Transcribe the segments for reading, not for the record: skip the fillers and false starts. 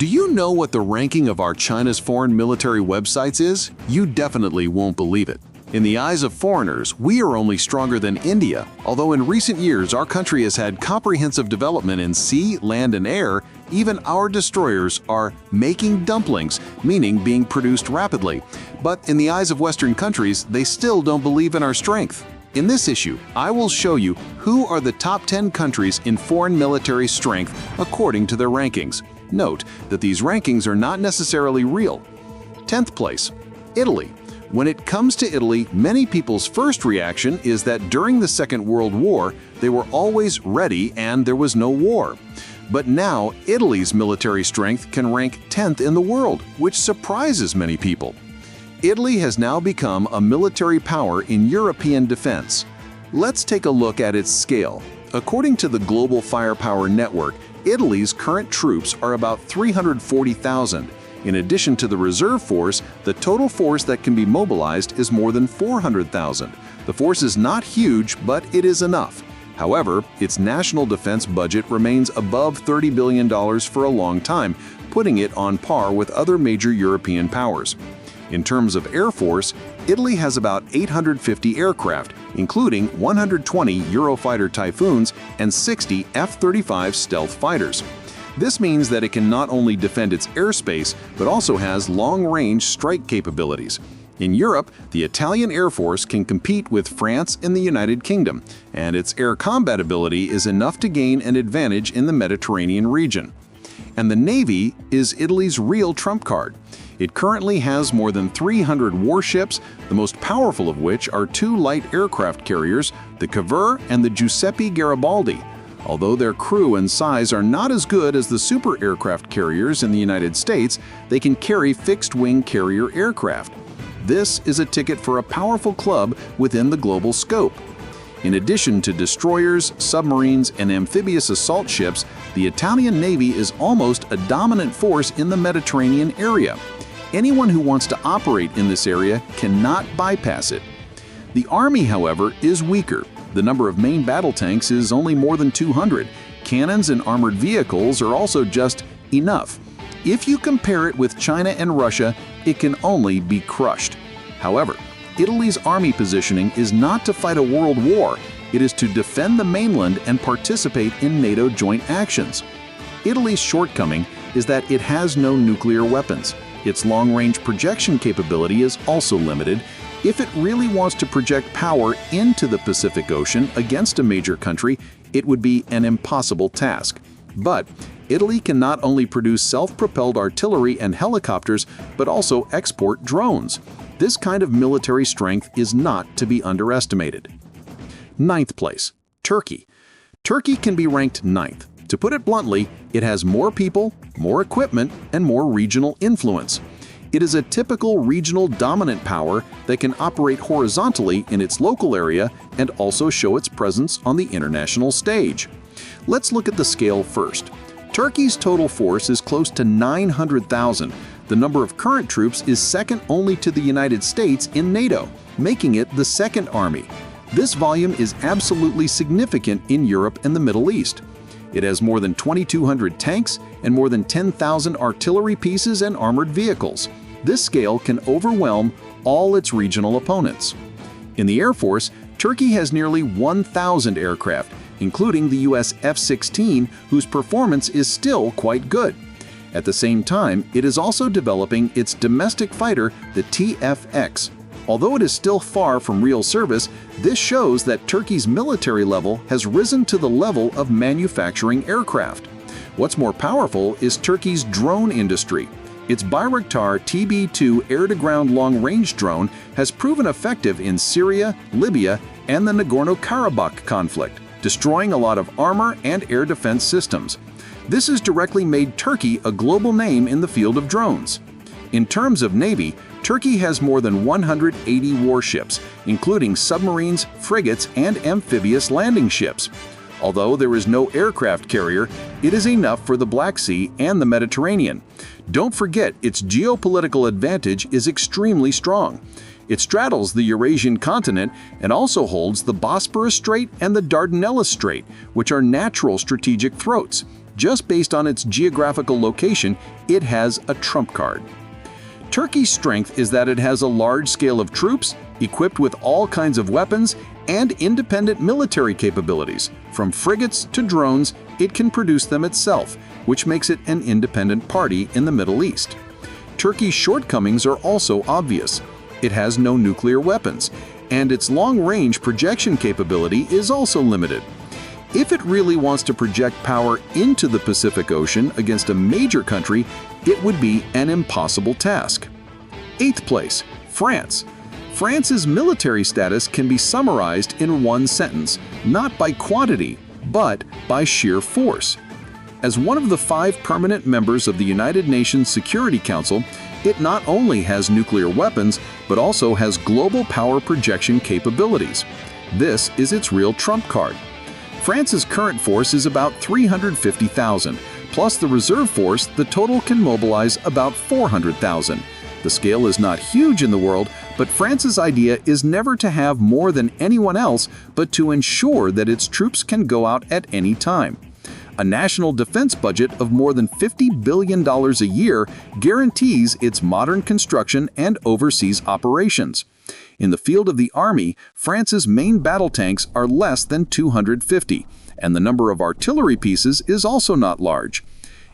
Do you know what the ranking of our China's foreign military websites is? You definitely won't believe it. In the eyes of foreigners, we are only stronger than India, although in recent years our country has had comprehensive development in sea, land, and air. Even our destroyers are making dumplings, meaning being produced rapidly. But in the eyes of Western countries, they still don't believe in our strength. In this issue, I will show you who are the top 10 countries in foreign military strength according to their rankings. Note that these rankings are not necessarily real. 10th place, Italy. When it comes to Italy, many people's first reaction is that during the Second World War, they were always ready and there was no war. But now, Italy's military strength can rank 10th in the world, which surprises many people. Italy has now become a military power in European defense. Let's take a look at its scale. According to the Global Firepower Network, Italy's current troops are about 340,000. In addition to the reserve force, the total force that can be mobilized is more than 400,000. The force is not huge, but it is enough. However, its national defense budget remains above $30 billion for a long time, putting it on par with other major European powers. In terms of Air Force, Italy has about 850 aircraft, including 120 Eurofighter Typhoons and 60 F-35 stealth fighters. This means that it can not only defend its airspace, but also has long-range strike capabilities. In Europe, the Italian Air Force can compete with France and the United Kingdom, and its air combat ability is enough to gain an advantage in the Mediterranean region. And the Navy is Italy's real trump card. It currently has more than 300 warships, the most powerful of which are two light aircraft carriers, the Cavour and the Giuseppe Garibaldi. Although their crew and size are not as good as the super aircraft carriers in the United States, they can carry fixed-wing carrier aircraft. This is a ticket for a powerful club within the global scope. In addition to destroyers, submarines, and amphibious assault ships, the Italian Navy is almost a dominant force in the Mediterranean area. Anyone who wants to operate in this area cannot bypass it. The Army, however, is weaker. The number of main battle tanks is only more than 200. Cannons and armored vehicles are also just enough. If you compare it with China and Russia, it can only be crushed. However, Italy's army positioning is not to fight a world war. It is to defend the mainland and participate in NATO joint actions. Italy's shortcoming is that it has no nuclear weapons. Its long-range projection capability is also limited. If it really wants to project power into the Pacific Ocean against a major country, it would be an impossible task. But Italy can not only produce self-propelled artillery and helicopters, but also export drones. This kind of military strength is not to be underestimated. 9th place, Turkey. Turkey can be ranked 9th. To put it bluntly, it has more people, more equipment, and more regional influence. It is a typical regional dominant power that can operate horizontally in its local area and also show its presence on the international stage. Let's look at the scale first. Turkey's total force is close to 900,000. The number of current troops is second only to the United States in NATO, making it the second army. This volume is absolutely significant in Europe and the Middle East. It has more than 2,200 tanks and more than 10,000 artillery pieces and armored vehicles. This scale can overwhelm all its regional opponents. In the Air Force, Turkey has nearly 1,000 aircraft, including the US F-16, whose performance is still quite good. At the same time, it is also developing its domestic fighter, the TFX. Although it is still far from real service, this shows that Turkey's military level has risen to the level of manufacturing aircraft. What's more powerful is Turkey's drone industry. Its Bayraktar TB2 air-to-ground long-range drone has proven effective in Syria, Libya, and the Nagorno-Karabakh conflict, destroying a lot of armor and air defense systems. This has directly made Turkey a global name in the field of drones. In terms of Navy, Turkey has more than 180 warships, including submarines, frigates, and amphibious landing ships. Although there is no aircraft carrier, it is enough for the Black Sea and the Mediterranean. Don't forget, its geopolitical advantage is extremely strong. It straddles the Eurasian continent and also holds the Bosporus Strait and the Dardanelles Strait, which are natural strategic throats. Just based on its geographical location, it has a trump card. Turkey's strength is that it has a large scale of troops, equipped with all kinds of weapons, and independent military capabilities. From frigates to drones, it can produce them itself, which makes it an independent party in the Middle East. Turkey's shortcomings are also obvious. It has no nuclear weapons, and its long-range projection capability is also limited. If it really wants to project power into the Pacific Ocean against a major country, it would be an impossible task. 8th place, France. France's military status can be summarized in one sentence, not by quantity, but by sheer force. As one of the 5 permanent members of the United Nations Security Council, it not only has nuclear weapons, but also has global power projection capabilities. This is its real trump card. France's current force is about 350,000, plus the reserve force. The total can mobilize about 400,000. The scale is not huge in the world, but France's idea is never to have more than anyone else, but to ensure that its troops can go out at any time. A national defense budget of more than $50 billion a year guarantees its modern construction and overseas operations. In the field of the Army, France's main battle tanks are less than 250, and the number of artillery pieces is also not large.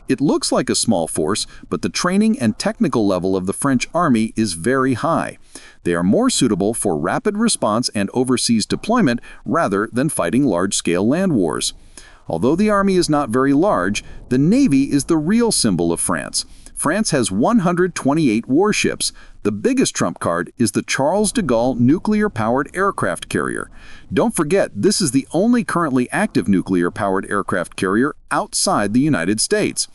It looks like a small force, but the training and technical level of the French Army is very high. They are more suitable for rapid response and overseas deployment rather than fighting large-scale land wars. Although the army is not very large, the Navy is the real symbol of France. France has 128 warships. The biggest trump card is the Charles de Gaulle nuclear-powered aircraft carrier. Don't forget, this is the only currently active nuclear-powered aircraft carrier outside the United States.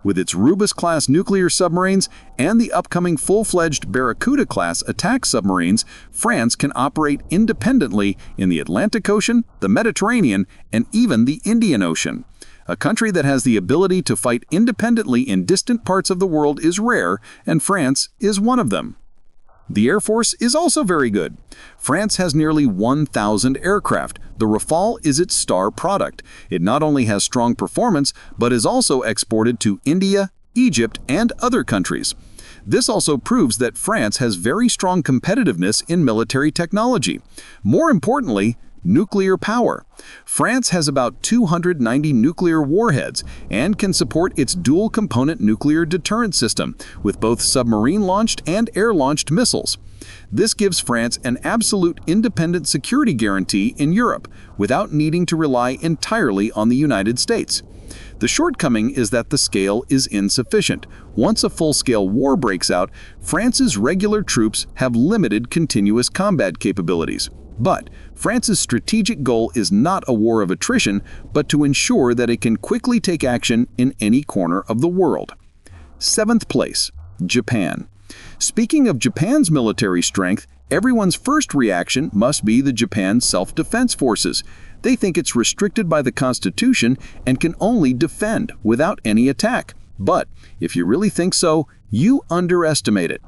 With its Rubis-class nuclear submarines and the upcoming full-fledged Barracuda-class attack submarines, France can operate independently in the Atlantic Ocean, the Mediterranean, and even the Indian Ocean. A country that has the ability to fight independently in distant parts of the world is rare, and France is one of them. The Air Force is also very good. France has nearly 1,000 aircraft. The Rafale is its star product. It not only has strong performance, but is also exported to India, Egypt, and other countries. This also proves that France has very strong competitiveness in military technology. More importantly, nuclear power. France has about 290 nuclear warheads and can support its dual-component nuclear deterrent system with both submarine-launched and air-launched missiles. This gives France an absolute independent security guarantee in Europe without needing to rely entirely on the United States. The shortcoming is that the scale is insufficient. Once a full-scale war breaks out, France's regular troops have limited continuous combat capabilities. But France's strategic goal is not a war of attrition, but to ensure that it can quickly take action in any corner of the world. 7th place, Japan. Speaking of Japan's military strength, everyone's first reaction must be the Japan Self-Defense Forces. They think it's restricted by the Constitution and can only defend without any attack. But if you really think so, you underestimate it.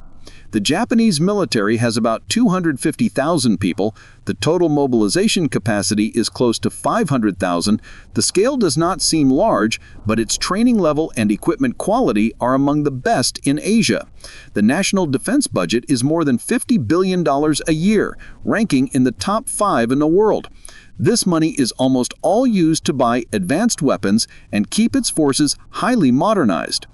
The Japanese military has about 250,000 people. The total mobilization capacity is close to 500,000. The scale does not seem large, but its training level and equipment quality are among the best in Asia. The national defense budget is more than $50 billion a year, ranking in the top 5 in the world. This money is almost all used to buy advanced weapons and keep its forces highly modernized.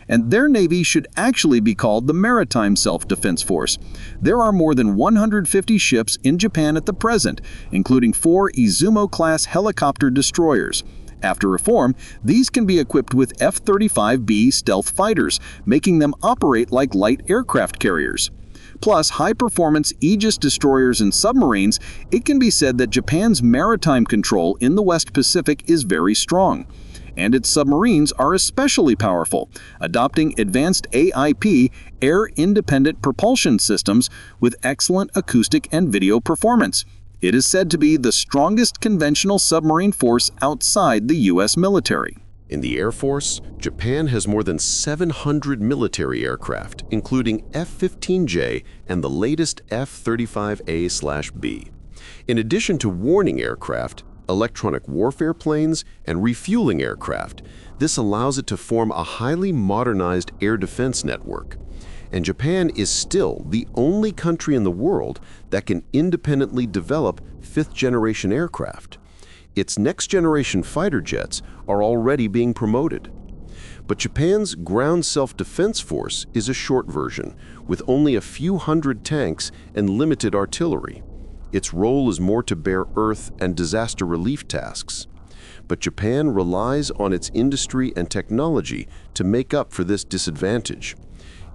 And their Navy should actually be called the Maritime Self-Defense Force. There are more than 150 ships in Japan at the present, including 4 Izumo-class helicopter destroyers. After reform, these can be equipped with F-35B stealth fighters, making them operate like light aircraft carriers. Plus high-performance Aegis destroyers and submarines, it can be said that Japan's maritime control in the West Pacific is very strong. And its submarines are especially powerful, adopting advanced AIP, air-independent propulsion systems, with excellent acoustic and video performance. It is said to be the strongest conventional submarine force outside the U.S. military. In the Air Force, Japan has more than 700 military aircraft, including F-15J and the latest F-35A/B. In addition to warning aircraft, electronic warfare planes, and refueling aircraft. This allows it to form a highly modernized air defense network. And Japan is still the only country in the world that can independently develop fifth-generation aircraft. Its next-generation fighter jets are already being promoted. But Japan's ground self-defense force is a short version, with only a few hundred tanks and limited artillery. Its role is more to bear earth and disaster relief tasks. But Japan relies on its industry and technology to make up for this disadvantage.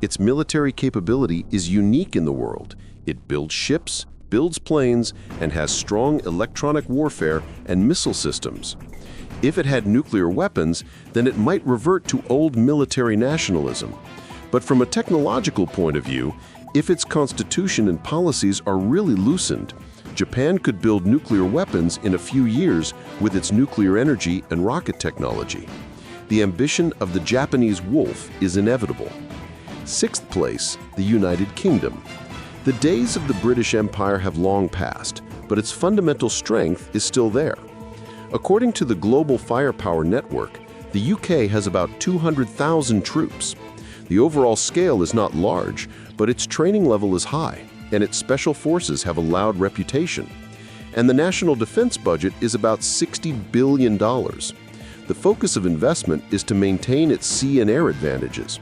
Its military capability is unique in the world. It builds ships, builds planes, and has strong electronic warfare and missile systems. If it had nuclear weapons, then it might revert to old military nationalism. But from a technological point of view, if its constitution and policies are really loosened, Japan could build nuclear weapons in a few years with its nuclear energy and rocket technology. The ambition of the Japanese wolf is inevitable. Sixth place, the United Kingdom. The days of the British Empire have long passed, but its fundamental strength is still there. According to the Global Firepower Network, the UK has about 200,000 troops. The overall scale is not large, but its training level is high, and its special forces have a loud reputation. And the national defense budget is about $60 billion. The focus of investment is to maintain its sea and air advantages.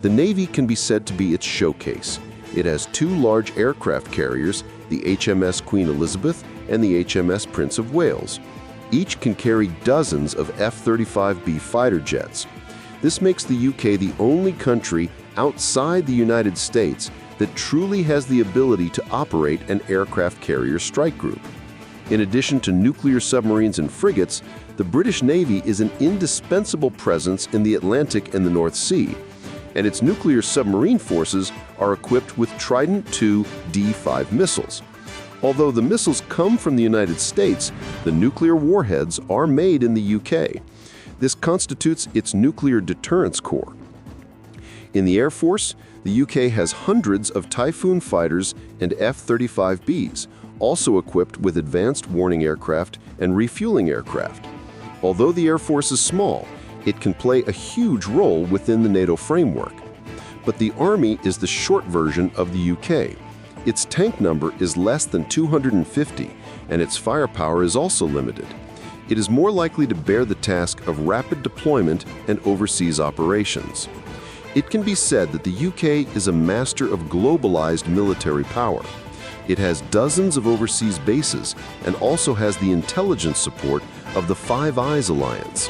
The Navy can be said to be its showcase. It has two large aircraft carriers, the HMS Queen Elizabeth and the HMS Prince of Wales. Each can carry dozens of F-35B fighter jets. This makes the UK the only country outside the United States that truly has the ability to operate an aircraft carrier strike group. In addition to nuclear submarines and frigates, the British Navy is an indispensable presence in the Atlantic and the North Sea, and its nuclear submarine forces are equipped with Trident II D5 missiles. Although the missiles come from the United States, the nuclear warheads are made in the UK. This constitutes its nuclear deterrence core. In the Air Force, the UK has hundreds of Typhoon fighters and F-35Bs, also equipped with advanced warning aircraft and refueling aircraft. Although the Air Force is small, it can play a huge role within the NATO framework. But the Army is the short version of the UK. Its tank number is less than 250, and its firepower is also limited. It is more likely to bear the task of rapid deployment and overseas operations. It can be said that the UK is a master of globalized military power. It has dozens of overseas bases and also has the intelligence support of the Five Eyes Alliance.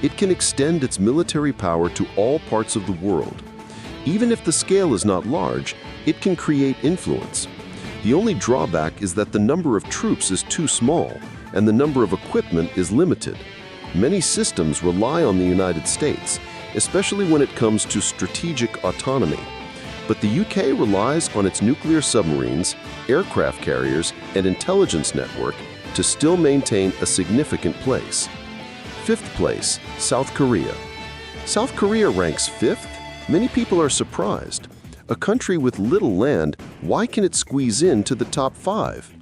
It can extend its military power to all parts of the world. Even if the scale is not large, it can create influence. The only drawback is that the number of troops is too small and the number of equipment is limited. Many systems rely on the United States, especially when it comes to strategic autonomy. But the UK relies on its nuclear submarines, aircraft carriers, and intelligence network to still maintain a significant place. Fifth place, South Korea. South Korea ranks fifth? Many people are surprised. A country with little land, why can it squeeze into the top 5?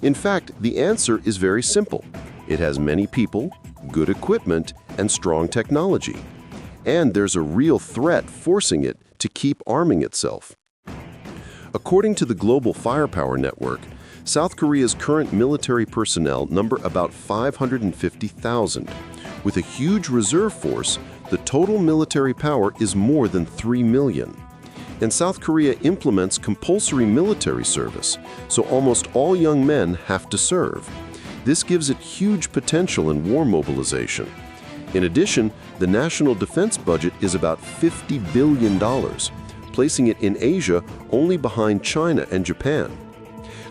In fact, the answer is very simple. It has many people, good equipment, and strong technology. And there's a real threat forcing it to keep arming itself. According to the Global Firepower Network, South Korea's current military personnel number about 550,000. With a huge reserve force, the total military power is more than 3 million. And South Korea implements compulsory military service, so almost all young men have to serve. This gives it huge potential in war mobilization. In addition, the national defense budget is about $50 billion, placing it in Asia only behind China and Japan.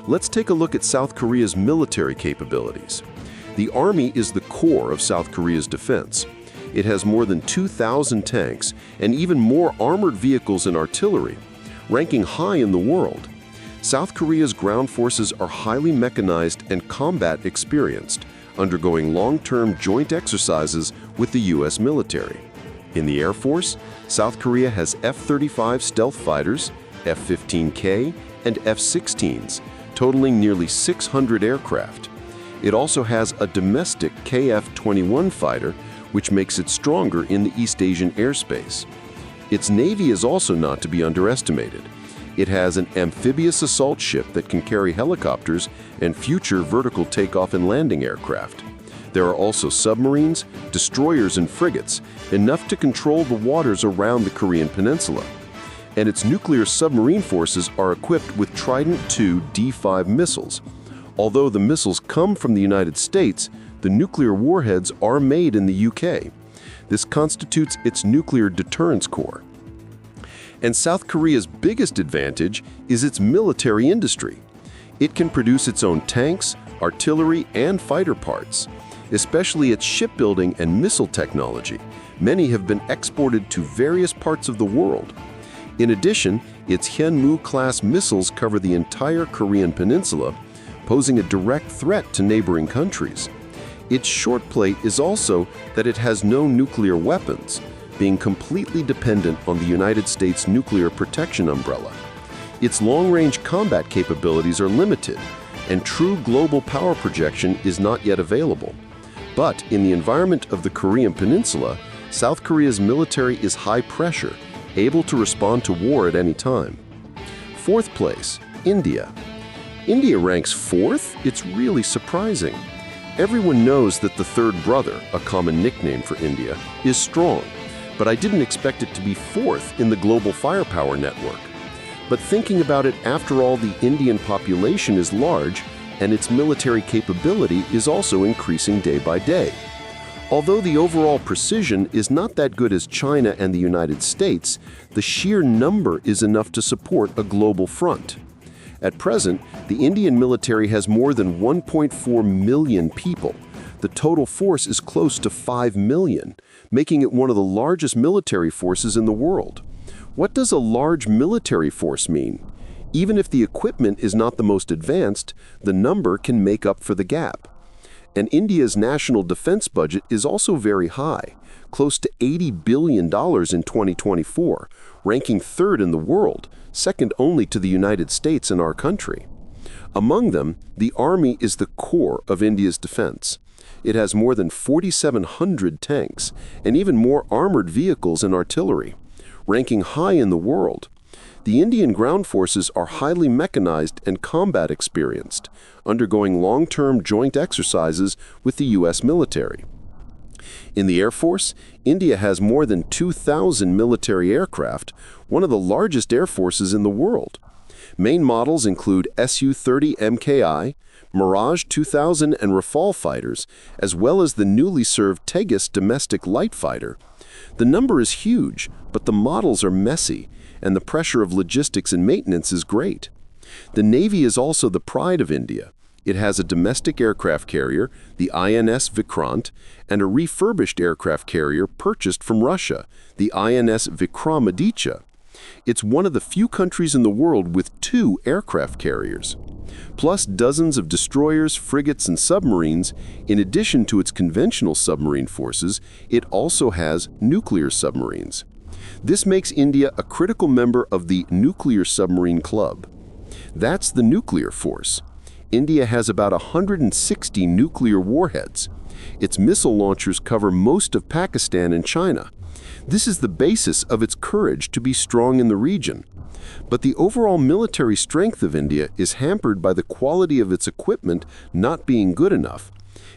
Let's take a look at South Korea's military capabilities. The Army is the core of South Korea's defense. It has more than 2,000 tanks and even more armored vehicles and artillery, ranking high in the world. South Korea's ground forces are highly mechanized and combat experienced, undergoing long-term joint exercises with the U.S. military. In the Air Force, South Korea has F-35 stealth fighters, F-15K, and F-16s, totaling nearly 600 aircraft. It also has a domestic KF-21 fighter, which makes it stronger in the East Asian airspace. Its navy is also not to be underestimated. It has an amphibious assault ship that can carry helicopters and future vertical takeoff and landing aircraft. There are also submarines, destroyers, and frigates, enough to control the waters around the Korean peninsula. And its nuclear submarine forces are equipped with Trident II D5 missiles. Although the missiles come from the United States, the nuclear warheads are made in the UK. This constitutes its nuclear deterrence core. And South Korea's biggest advantage is its military industry. It can produce its own tanks, artillery, and fighter parts. Especially its shipbuilding and missile technology. Many have been exported to various parts of the world. In addition, its Hyunmoo-class missiles cover the entire Korean peninsula, posing a direct threat to neighboring countries. Its short plate is also that it has no nuclear weapons, being completely dependent on the United States nuclear protection umbrella. Its long-range combat capabilities are limited, and true global power projection is not yet available. But in the environment of the Korean peninsula, South Korea's military is high pressure, able to respond to war at any time. Fourth place, India. India ranks fourth? It's really surprising. Everyone knows that the third brother, a common nickname for India, is strong, but I didn't expect it to be fourth in the global firepower network. But thinking about it, after all, the Indian population is large, and its military capability is also increasing day by day. Although the overall precision is not that good as China and the United States, the sheer number is enough to support a global front. At present, the Indian military has more than 1.4 million people. The total force is close to 5 million, making it one of the largest military forces in the world. What does a large military force mean? Even if the equipment is not the most advanced, the number can make up for the gap. And India's national defense budget is also very high, close to $80 billion in 2024, ranking third in the world, second only to the United States and our country. Among them, the Army is the core of India's defense. It has more than 4,700 tanks and even more armored vehicles and artillery, ranking high in the world. The Indian ground forces are highly mechanized and combat experienced, undergoing long-term joint exercises with the U.S. military. In the Air Force, India has more than 2,000 military aircraft, one of the largest air forces in the world. Main models include Su-30 MKI, Mirage 2000 and Rafale fighters, as well as the newly served Tejas domestic light fighter. The number is huge, but the models are messy, and the pressure of logistics and maintenance is great. The Navy is also the pride of India. It has a domestic aircraft carrier, the INS Vikrant, and a refurbished aircraft carrier purchased from Russia, the INS Vikramaditya. It's one of the few countries in the world with 2 aircraft carriers. Plus dozens of destroyers, frigates, and submarines. In addition to its conventional submarine forces, it also has nuclear submarines. This makes India a critical member of the Nuclear Submarine Club. That's the nuclear force. India has about 160 nuclear warheads. Its missile launchers cover most of Pakistan and China. This is the basis of its courage to be strong in the region. But the overall military strength of India is hampered by the quality of its equipment not being good enough.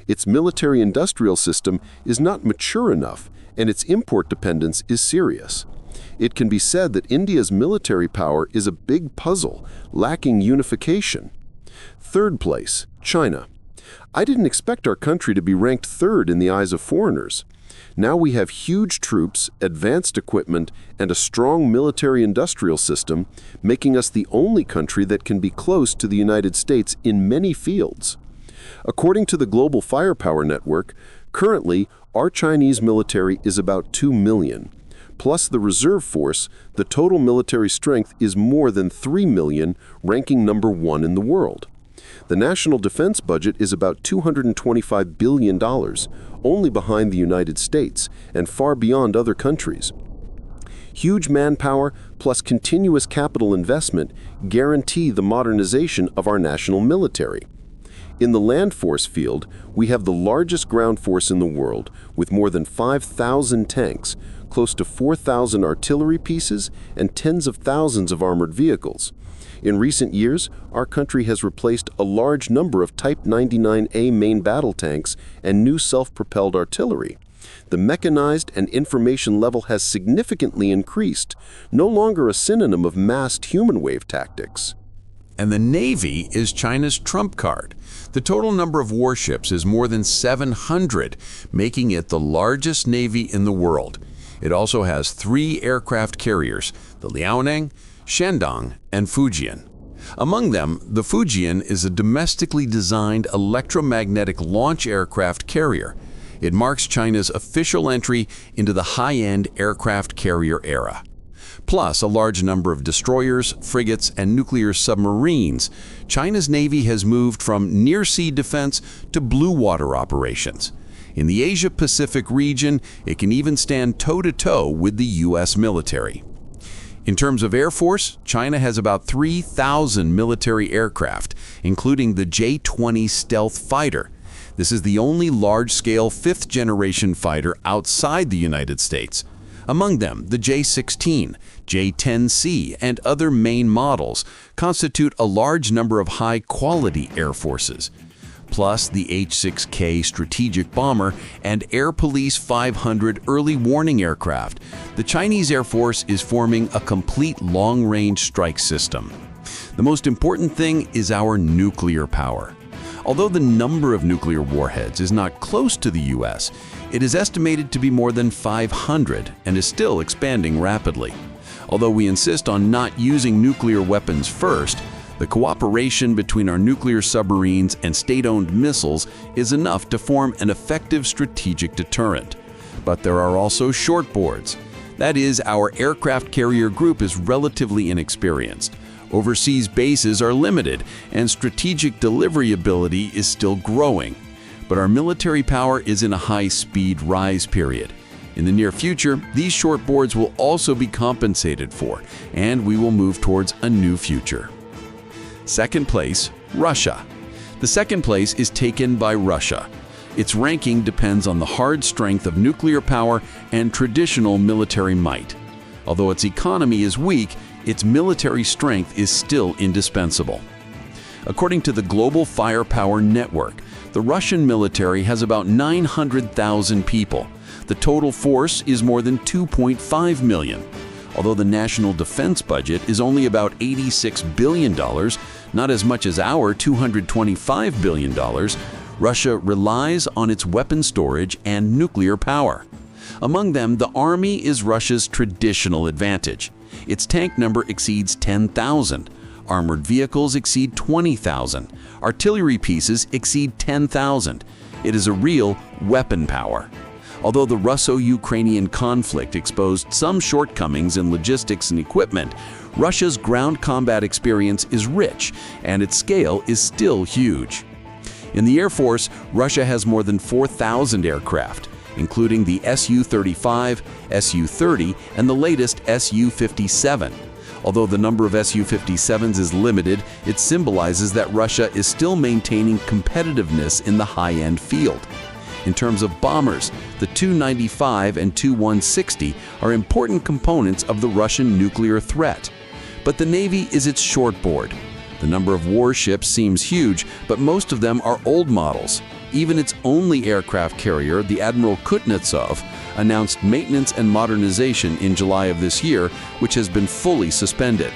Its military-industrial system is not mature enough, and its import dependence is serious. It can be said that India's military power is a big puzzle, lacking unification. Third place, China. I didn't expect our country to be ranked third in the eyes of foreigners. Now we have huge troops, advanced equipment, and a strong military-industrial system, making us the only country that can be close to the United States in many fields. According to the Global Firepower Network, currently, our Chinese military is about 2 million. Plus the reserve force, the total military strength is more than 3 million, ranking number 1 in the world. The national defense budget is about $225 billion, only behind the United States and far beyond other countries. Huge manpower plus continuous capital investment guarantee the modernization of our national military. In the land force field, we have the largest ground force in the world, with more than 5,000 tanks, close to 4,000 artillery pieces, and tens of thousands of armored vehicles. In recent years, our country has replaced a large number of Type 99A main battle tanks and new self-propelled artillery. The mechanized and information level has significantly increased, no longer a synonym of massed human wave tactics. And the Navy is China's trump card. The total number of warships is more than 700, making it the largest navy in the world. It also has 3 aircraft carriers, the Liaoning, Shandong, and Fujian. Among them, the Fujian is a domestically designed electromagnetic launch aircraft carrier. It marks China's official entry into the high-end aircraft carrier era. Plus a large number of destroyers, frigates, and nuclear submarines, China's Navy has moved from near-sea defense to blue water operations. In the Asia-Pacific region, it can even stand toe-to-toe with the U.S. military. In terms of Air Force, China has about 3,000 military aircraft, including the J-20 stealth fighter. This is the only large-scale 5th-generation fighter outside the United States. Among them, the J-16, J-10C, and other main models constitute a large number of high-quality air forces. Plus the H-6K strategic bomber and Air Police 500 early warning aircraft, the Chinese Air Force is forming a complete long-range strike system. The most important thing is our nuclear power. Although the number of nuclear warheads is not close to the U.S., it is estimated to be more than 500 and is still expanding rapidly. Although we insist on not using nuclear weapons first, the cooperation between our nuclear submarines and state-owned missiles is enough to form an effective strategic deterrent. But there are also shortboards. That is, our aircraft carrier group is relatively inexperienced. Overseas bases are limited, and strategic delivery ability is still growing. But our military power is in a high-speed rise period. In the near future, these shortboards will also be compensated for, and we will move towards a new future. Second place, Russia. The second place is taken by Russia. Its ranking depends on the hard strength of nuclear power and traditional military might. Although its economy is weak, its military strength is still indispensable. According to the Global Firepower Network, the Russian military has about 900,000 people. The total force is more than 2.5 million. Although the national defense budget is only about $86 billion, not as much as our $225 billion, Russia relies on its weapon storage and nuclear power. Among them, the army is Russia's traditional advantage. Its tank number exceeds 10,000. Armored vehicles exceed 20,000. Artillery pieces exceed 10,000. It is a real weapon power. Although the Russo-Ukrainian conflict exposed some shortcomings in logistics and equipment, Russia's ground combat experience is rich, and its scale is still huge. In the Air Force, Russia has more than 4,000 aircraft, including the Su-35, Su-30, and the latest Su-57. Although the number of Su-57s is limited, it symbolizes that Russia is still maintaining competitiveness in the high-end field. In terms of bombers, the Tu-95 and Tu-160 are important components of the Russian nuclear threat. But the Navy is its shortboard. The number of warships seems huge, but most of them are old models. Even its only aircraft carrier, the Admiral Kutnetsov, announced maintenance and modernization in July of this year, which has been fully suspended.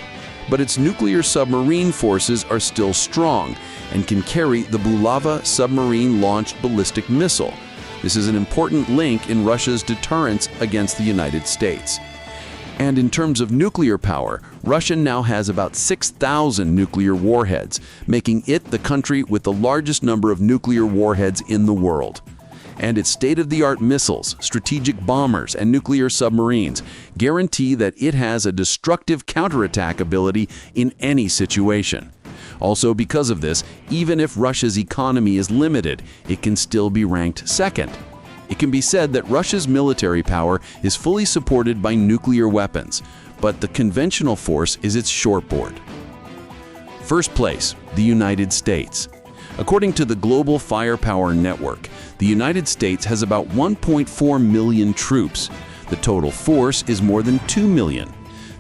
But its nuclear submarine forces are still strong and can carry the Bulava submarine-launched ballistic missile. This is an important link in Russia's deterrence against the United States. And in terms of nuclear power, Russia now has about 6,000 nuclear warheads, making it the country with the largest number of nuclear warheads in the world. And its state-of-the-art missiles, strategic bombers, and nuclear submarines guarantee that it has a destructive counterattack ability in any situation. Also, because of this, even if Russia's economy is limited, it can still be ranked second. It can be said that Russia's military power is fully supported by nuclear weapons, but the conventional force is its shortboard. First place, the United States. According to the Global Firepower Network, the United States has about 1.4 million troops. The total force is more than 2 million.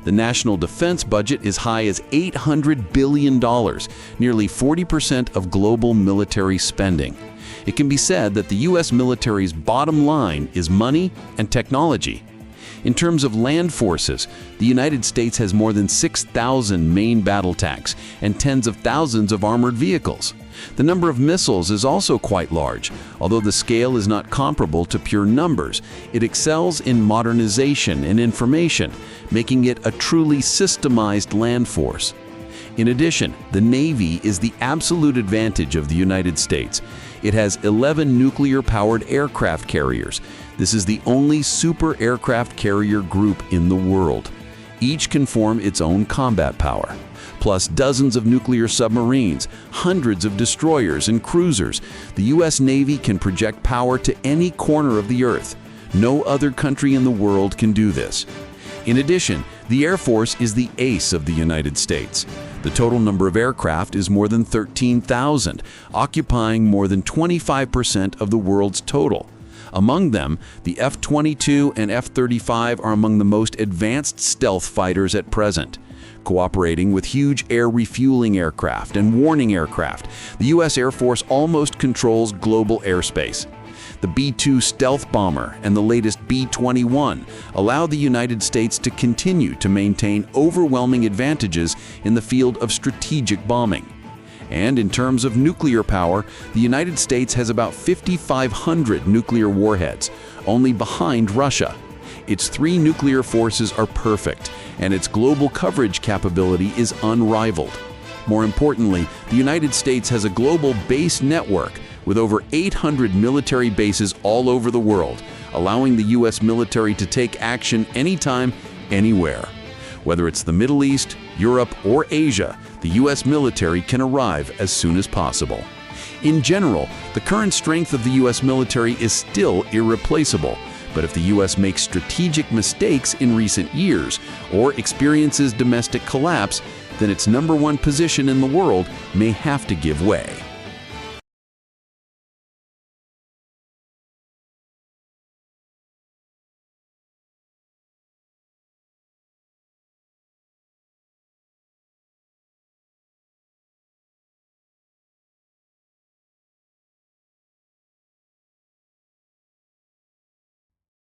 The national defense budget is high as $800 billion, nearly 40% of global military spending. It can be said that the U.S. military's bottom line is money and technology. In terms of land forces, the United States has more than 6,000 main battle tanks and tens of thousands of armored vehicles. The number of missiles is also quite large. Although the scale is not comparable to pure numbers, it excels in modernization and information, making it a truly systemized land force. In addition, the Navy is the absolute advantage of the United States. It has 11 nuclear-powered aircraft carriers. This is the only super aircraft carrier group in the world. Each can form its own combat power. Plus dozens of nuclear submarines, hundreds of destroyers and cruisers, the U.S. Navy can project power to any corner of the Earth. No other country in the world can do this. In addition, the Air Force is the ace of the United States. The total number of aircraft is more than 13,000, occupying more than 25% of the world's total. Among them, the F-22 and F-35 are among the most advanced stealth fighters at present. Cooperating with huge air refueling aircraft and warning aircraft, the U.S. Air Force almost controls global airspace. The B-2 stealth bomber and the latest B-21 allow the United States to continue to maintain overwhelming advantages in the field of strategic bombing. And in terms of nuclear power, the United States has about 5,500 nuclear warheads, only behind Russia. Its 3 nuclear forces are perfect, and its global coverage capability is unrivaled. More importantly, the United States has a global base network with over 800 military bases all over the world, allowing the U.S. military to take action anytime, anywhere. Whether it's the Middle East, Europe, or Asia, the U.S. military can arrive as soon as possible. In general, the current strength of the U.S. military is still irreplaceable, but if the U.S. makes strategic mistakes in recent years or experiences domestic collapse, then its #1 position in the world may have to give way.